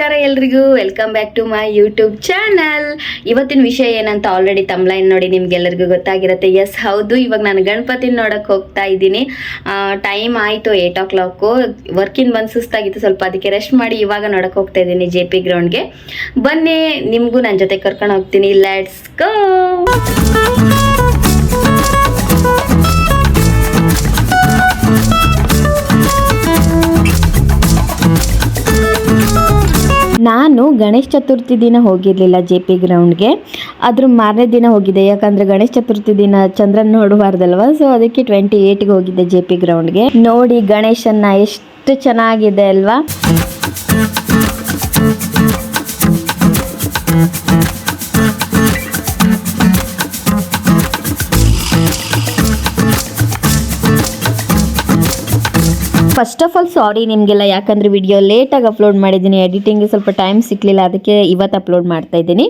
ನಮಸ್ಕಾರ ಎಲ್ರಿಗೂ, welcome back to my YouTube channel. ಇವತ್ತಿನ ವಿಷಯ ಏನಂತ ಆಲ್ರೆಡಿ ತಮ್ಲೈನ್ ನೋಡಿ ನಿಮ್ಗೆಲ್ಲರಿಗೂ ಗೊತ್ತಾಗಿರುತ್ತೆ. ಎಸ್ ಹೌದು, ಇವಾಗ ನಾನು ಗಣಪತಿನ ನೋಡಕ್ಕೆ ಹೋಗ್ತಾ ಇದ್ದೀನಿ. ಟೈಮ್ ಆಯಿತು 8 o'clock. ವರ್ಕಿಂದ ಬಂದು ಸುಸ್ತಾಗಿತ್ತು ಸ್ವಲ್ಪ, ಅದಕ್ಕೆ ರೆಸ್ಟ್ ಮಾಡಿ ಇವಾಗ ನೋಡಕ್ಕೆ ಹೋಗ್ತಾ ಇದ್ದೀನಿ JP ಗ್ರೌಂಡ್ಗೆ. ಬನ್ನಿ, ನಿಮಗೂ ನನ್ನ ಜೊತೆ ಕರ್ಕೊಂಡು ಹೋಗ್ತೀನಿ. Let's go. ನಾನು ಗಣೇಶ ಚತುರ್ಥಿ ದಿನ ಹೋಗಿರಲಿಲ್ಲ JP ಗ್ರೌಂಡ್ಗೆ, ಅದ್ರ ಮಾರನೇ ದಿನ ಹೋಗಿದ್ದೆ. ಯಾಕಂದರೆ ಗಣೇಶ ಚತುರ್ಥಿ ದಿನ ಚಂದ್ರನ ನೋಡಬಾರ್ದಲ್ವ, ಸೊ ಅದಕ್ಕೆ 28ಗೆ ಹೋಗಿದ್ದೆ JP ಗ್ರೌಂಡ್ಗೆ. ನೋಡಿ ಗಣೇಶನ್ನ ಎಷ್ಟು ಚೆನ್ನಾಗಿದೆ ಅಲ್ವಾ. ಫಸ್ಟ್ ಆಫ್ ಆಲ್ ಸಾರಿ ನಿಮಗೆಲ್ಲ, ಯಾಕಂದರೆ ವಿಡಿಯೋ ಲೇಟಾಗಿ ಅಪ್ಲೋಡ್ ಮಾಡಿದ್ದೀನಿ. ಎಡಿಟಿಂಗ್ಗೆ ಸ್ವಲ್ಪ ಟೈಮ್ ಸಿಕ್ಕಲಿಲ್ಲ, ಅದಕ್ಕೆ ಇವತ್ತು ಅಪ್ಲೋಡ್ ಮಾಡ್ತಾ ಇದ್ದೀನಿ.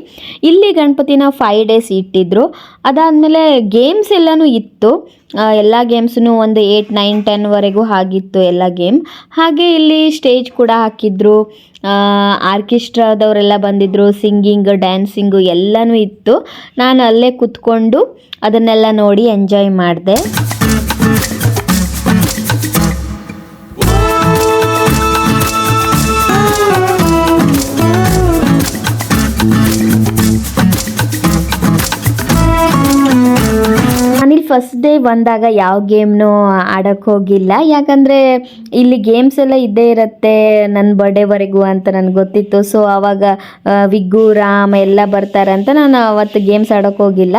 ಇಲ್ಲಿ ಗಣಪತಿನ 5 days ಇಟ್ಟಿದ್ರು. ಅದಾದಮೇಲೆ ಗೇಮ್ಸ್ ಎಲ್ಲನೂ ಇತ್ತು. ಎಲ್ಲ ಗೇಮ್ಸೂ ಒಂದು 8, 9, 10ವರೆಗೂ ಆಗಿತ್ತು ಎಲ್ಲ ಗೇಮ್. ಹಾಗೆ ಇಲ್ಲಿ ಸ್ಟೇಜ್ ಕೂಡ ಹಾಕಿದ್ರು. ಆರ್ಕೆಸ್ಟ್ರಾದವರೆಲ್ಲ ಬಂದಿದ್ದರು. ಸಿಂಗಿಂಗ್, ಡ್ಯಾನ್ಸಿಂಗು ಎಲ್ಲನೂ ಇತ್ತು. ನಾನು ಅಲ್ಲೇ ಕೂತ್ಕೊಂಡು ಅದನ್ನೆಲ್ಲ ನೋಡಿ ಎಂಜಾಯ್ ಮಾಡಿದೆ. ಫಸ್ಟ್ ಡೇ ಬಂದಾಗ ಯಾವ ಗೇಮ್ನೂ ಆಡೋಕ್ಕೆ ಹೋಗಿಲ್ಲ, ಯಾಕಂದರೆ ಇಲ್ಲಿ ಗೇಮ್ಸ್ ಎಲ್ಲ ಇದ್ದೇ ಇರುತ್ತೆ ನನ್ನ ಬರ್ಡೇವರೆಗೂ ಅಂತ ನನಗೆ ಗೊತ್ತಿತ್ತು. ಸೊ ಆವಾಗ ವಿಗ್ಗು, ರಾಮ್ ಎಲ್ಲ ಬರ್ತಾರೆ ಅಂತ ನಾನು ಅವತ್ತು ಗೇಮ್ಸ್ ಆಡೋಕ್ಕೆ ಹೋಗಿಲ್ಲ.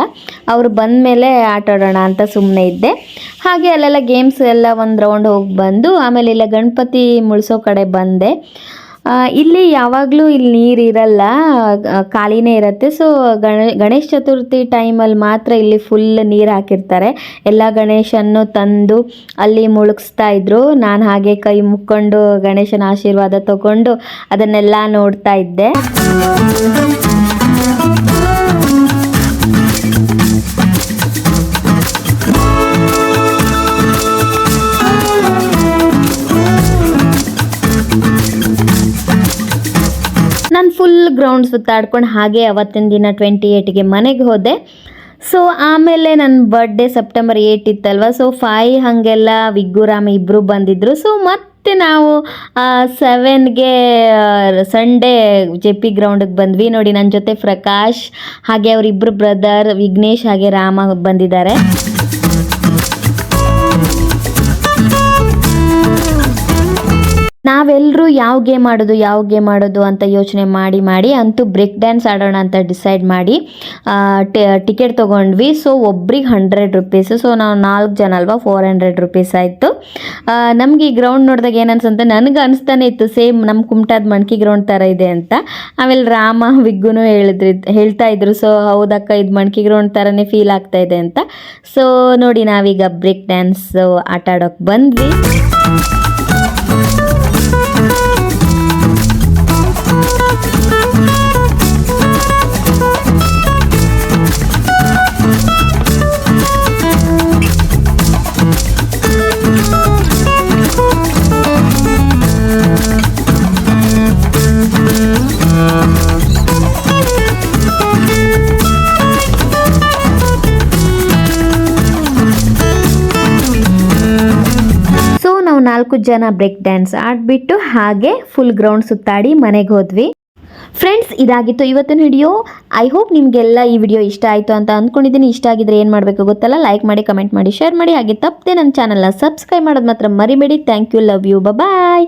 ಅವರು ಬಂದ ಮೇಲೆ ಆಟ ಆಡೋಣ ಅಂತ ಸುಮ್ಮನೆ ಇದ್ದೆ. ಹಾಗೆ ಅಲ್ಲೆಲ್ಲ ಗೇಮ್ಸ್ ಎಲ್ಲ ಒಂದು ರೌಂಡ್ ಹೋಗಿ ಬಂದು ಆಮೇಲೆ ಇಲ್ಲ ಗಣಪತಿ ಮುಳ್ಸೋ ಕಡೆ ಬಂದೆ. ಇಲ್ಲಿ ಯಾವಾಗಲೂ ಇಲ್ಲಿ ನೀರು ಇರಲ್ಲ, ಖಾಲಿನೇ ಇರುತ್ತೆ. ಸೊ ಗಣೇಶ ಚತುರ್ಥಿ ಟೈಮಲ್ಲಿ ಮಾತ್ರ ಇಲ್ಲಿ ಫುಲ್ ನೀರು ಹಾಕಿರ್ತಾರೆ. ಎಲ್ಲ ಗಣೇಶನ್ನು ತಂದು ಅಲ್ಲಿ ಮುಳುಗಿಸ್ತಾ ಇದ್ರು. ನಾನು ಹಾಗೆ ಕೈ ಮುಕ್ಕೊಂಡು ಗಣೇಶನ ಆಶೀರ್ವಾದ ತಗೊಂಡು ಅದನ್ನೆಲ್ಲ ನೋಡ್ತಾ ಇದ್ದೆ. ನಾನು ಫುಲ್ ಗ್ರೌಂಡ್ ಸುತ್ತಾಡ್ಕೊಂಡು ಹಾಗೆ ಅವತ್ತಿನ ದಿನ 28ಗೆ ಮನೆಗೆ ಹೋದೆ. ಸೊ ಆಮೇಲೆ ನನ್ನ ಬರ್ಡೇ ಸೆಪ್ಟೆಂಬರ್ 8 ಇತ್ತಲ್ವ, ಸೊ 5 ಹಾಗೆಲ್ಲ ವಿಗ್ಗು, ರಾಮ್ ಇಬ್ಬರು ಬಂದಿದ್ದರು. ಸೊ ಮತ್ತೆ ನಾವು 7ಗೆ ಸಂಡೇ JP ಗ್ರೌಂಡಿಗೆ ಬಂದ್ವಿ. ನೋಡಿ ನನ್ನ ಜೊತೆ ಪ್ರಕಾಶ್ ಹಾಗೆ ಅವರಿಬ್ಬರು ಬ್ರದರ್ ವಿಘ್ನೇಶ್ ಹಾಗೆ ರಾಮ ಬಂದಿದ್ದಾರೆ. ನಾವೆಲ್ಲರೂ ಯಾವ ಗೇಮ್ ಆಡೋದು ಅಂತ ಯೋಚನೆ ಮಾಡಿ ಅಂತೂ ಬ್ರೇಕ್ ಡ್ಯಾನ್ಸ್ ಆಡೋಣ ಅಂತ ಡಿಸೈಡ್ ಮಾಡಿ ಟಿಕೆಟ್ ತೊಗೊಂಡ್ವಿ. ಸೊ ಒಬ್ರಿಗೆ 100 rupees. ಸೊ ನಾವು 4 ಜನ ಅಲ್ವಾ, 400 rupees ಆಯಿತು. ನಮಗೆ ಈ ಗ್ರೌಂಡ್ ನೋಡಿದಾಗ ಏನನ್ಸಂತ ನನಗೆ ಅನಿಸ್ತಾನೆ ಇತ್ತು, ಸೇಮ್ ನಮ್ಮ ಕುಮಟಾದ ಮಣ್ಕಿ ಗ್ರೌಂಡ್ ಥರ ಇದೆ ಅಂತ. ಆಮೇಲೆ ರಾಮ ವಿಗ್ಗುನು ಹೇಳ್ತಾ ಇದ್ರು, ಸೊ ಹೌದಕ್ಕ ಇದು ಮಣ್ಕಿ ಗ್ರೌಂಡ್ ಥರನೇ ಫೀಲ್ ಆಗ್ತಾ ಇದೆ ಅಂತ. ಸೊ ನೋಡಿ ನಾವೀಗ ಬ್ರೇಕ್ ಡ್ಯಾನ್ಸ್ ಆಟ ಆಡೋಕ್ಕೆ ಬಂದ್ವಿ. ನಾವು 4 ಜನ ಬ್ರೇಕ್ ಡ್ಯಾನ್ಸ್ ಆಡಿಬಿಟ್ಟು ಹಾಗೆ ಫುಲ್ ಗ್ರೌಂಡ್ ಸುತ್ತಾಡಿ ಮನೆಗೆ ಹೋದ್ವಿ. ಫ್ರೆಂಡ್ಸ್, ಇದಾಗಿತ್ತು ಇವತ್ತಿನ ವಿಡಿಯೋ. ಐ ಹೋಪ್ ನಿಮಗೆಲ್ಲ ಈ ವಿಡಿಯೋ ಇಷ್ಟ ಆಯಿತು ಅಂತ ಅಂದ್ಕೊಂಡಿದ್ದೀನಿ. ಇಷ್ಟ ಆಗಿದ್ರೆ ಏನು ಮಾಡಬೇಕು ಗೊತ್ತಲ್ಲ, ಲೈಕ್ ಮಾಡಿ, ಕಮೆಂಟ್ ಮಾಡಿ, ಶೇರ್ ಮಾಡಿ. ಹಾಗೆ ತಪ್ಪದೆ ನನ್ನ ಚಾನಲ್ನ ಸಬ್ಸ್ಕ್ರೈಬ್ ಮಾಡೋದು ಮಾತ್ರ ಮರಿಬೇಡಿ. Thank you, love you, bye.